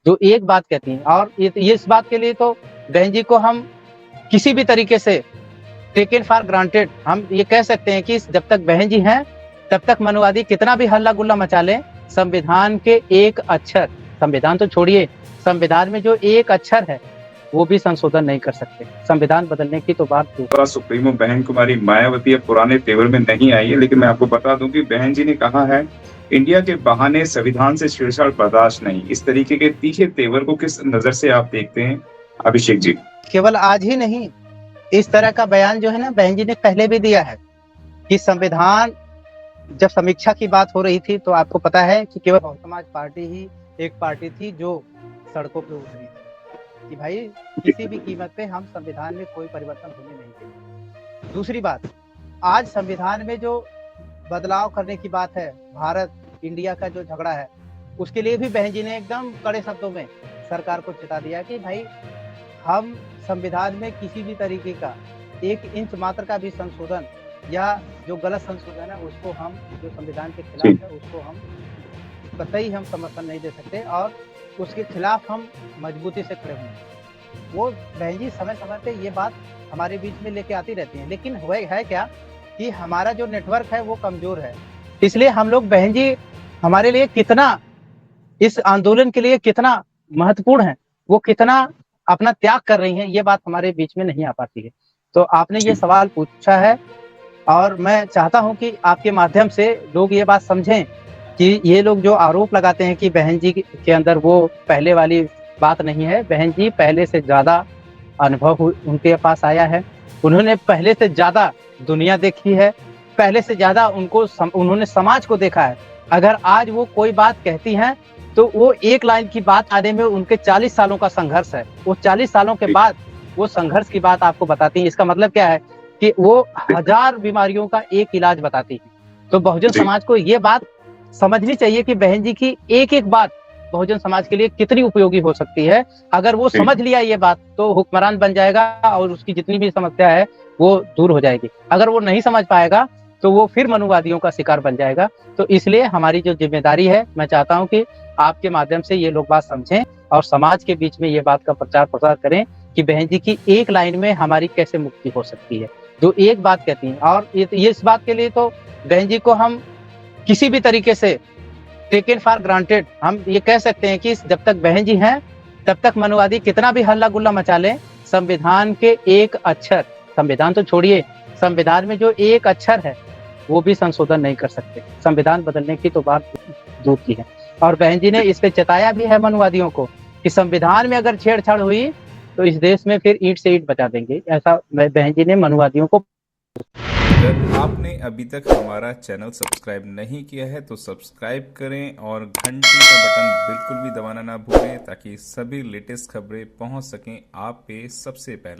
जो एक बात कहती हैं। और ये इस बात के लिए तो बहन जी को हम किसी भी तरीके से टेकन फॉर ग्रांटेड हम ये कह सकते हैं कि जब तक बहन जी हैं तब तक मनुवादी कितना भी हल्ला गुल्ला मचा लें, संविधान के एक अक्षर, संविधान तो छोड़िए, संविधान में जो एक अक्षर है वो भी संशोधन नहीं कर सकते। संविधान बदलने की तो बात दूर। सुप्रीमो बहन कुमारी मायावती अब पुराने तेवर में नहीं आई है, लेकिन मैं आपको बता दूं कि बहन जी ने कहा है इंडिया के बहाने संविधान से छेड़छाड़ बर्दाश्त नहीं। इस तरीके के तीखे तेवर को किस नजर से आप देखते हैं अभिषेक जी? केवल आज ही नहीं, इस तरह का बयान जो है ना बहन जी ने पहले भी दिया है कि संविधान जब समीक्षा की बात हो रही थी तो आपको पता है कि केवल बहुजन समाज पार्टी ही एक पार्टी थी जो सड़कों पे उतरी थी कि भाई किसी भी कीमत पे हम संविधान में कोई परिवर्तन होने नहीं देंगे। दूसरी बात, आज संविधान में जो बदलाव करने की बात है, भारत इंडिया का जो झगड़ा है, उसके लिए भी बहन जी ने एकदम कड़े शब्दों में सरकार को चेता दिया कि भाई हम संविधान में किसी भी तरीके का 1 इंच मात्र का भी संशोधन या जो गलत संशोधन है उसको हम, जो संविधान के खिलाफ है उसको हम कतई हम समर्थन नहीं दे सकते और उसके खिलाफ हम मजबूती से खड़े होंगे। वो बहन जी समय समय पे ये बात हमारे बीच में लेके आती रहती हैं, लेकिन है क्या कि हमारा जो नेटवर्क है वो कमजोर है। इसलिए हम लोग बहन जी हमारे लिए कितना, इस आंदोलन के लिए कितना महत्वपूर्ण है, वो कितना अपना त्याग कर रही हैं, ये बात हमारे बीच में नहीं आ पाती है। तो आपने ये सवाल पूछा है और मैं चाहता हूं कि आपके माध्यम से लोग ये बात समझें कि ये लोग जो आरोप लगाते हैं कि बहन जी के अंदर वो पहले वाली बात नहीं है। बहन जी पहले से ज़्यादा अनुभव उनके पास आया है, उन्होंने पहले से ज़्यादा दुनिया देखी है, पहले से ज़्यादा उन्होंने समाज को देखा है। अगर आज वो कोई बात कहती हैं तो वो एक लाइन की बात आने में उनके 40 सालों का संघर्ष है। वो 40 सालों के बाद वो संघर्ष की बात आपको बताती हैं। इसका मतलब क्या है कि वो 1000 बीमारियों का एक इलाज बताती है। तो बहुजन समाज को ये बात समझनी चाहिए कि बहन जी की एक-एक बात बहुजन समाज के लिए कितनी उपयोगी हो सकती है। अगर वो समझ लिया ये बात तो हुक्मरान बन जाएगा और उसकी जितनी भी समस्या है वो दूर हो जाएगी। अगर वो नहीं समझ पाएगा तो वो फिर मनुवादियों का शिकार बन जाएगा। तो इसलिए हमारी जो जिम्मेदारी है, मैं चाहता हूँ कि आपके माध्यम से ये लोग बात समझें और समाज के बीच में ये बात का प्रचार प्रसार करें कि बहन जी की एक लाइन में हमारी कैसे मुक्ति हो सकती है, जो एक बात कहती हैं। और ये इस बात के लिए तो बहन जी को हम किसी भी तरीके से टेकन फॉर ग्रांटेड हम ये कह सकते हैं कि जब तक बहन जी हैं तब तक मनुवादी कितना भी हल्ला गुल्ला मचा लें, संविधान के एक अक्षर, संविधान तो छोड़िए, संविधान में जो एक अक्षर है वो भी संशोधन नहीं कर सकते। संविधान बदलने की तो बात दूर की है। और बहन जी ने इस पे चेताया भी है मनुवादियों को कि संविधान में अगर छेड़छाड़ हुई तो इस देश में फिर ईंट से ईंट बचा देंगे। ऐसा बहन जी ने मनुवादियों को। अगर आपने अभी तक हमारा चैनल सब्सक्राइब नहीं किया है तो सब्सक्राइब करें और घंटी का बटन बिल्कुल भी दबाना ना भूलें ताकि सभी लेटेस्ट खबरें पहुंच सकें आप पे सबसे पहले।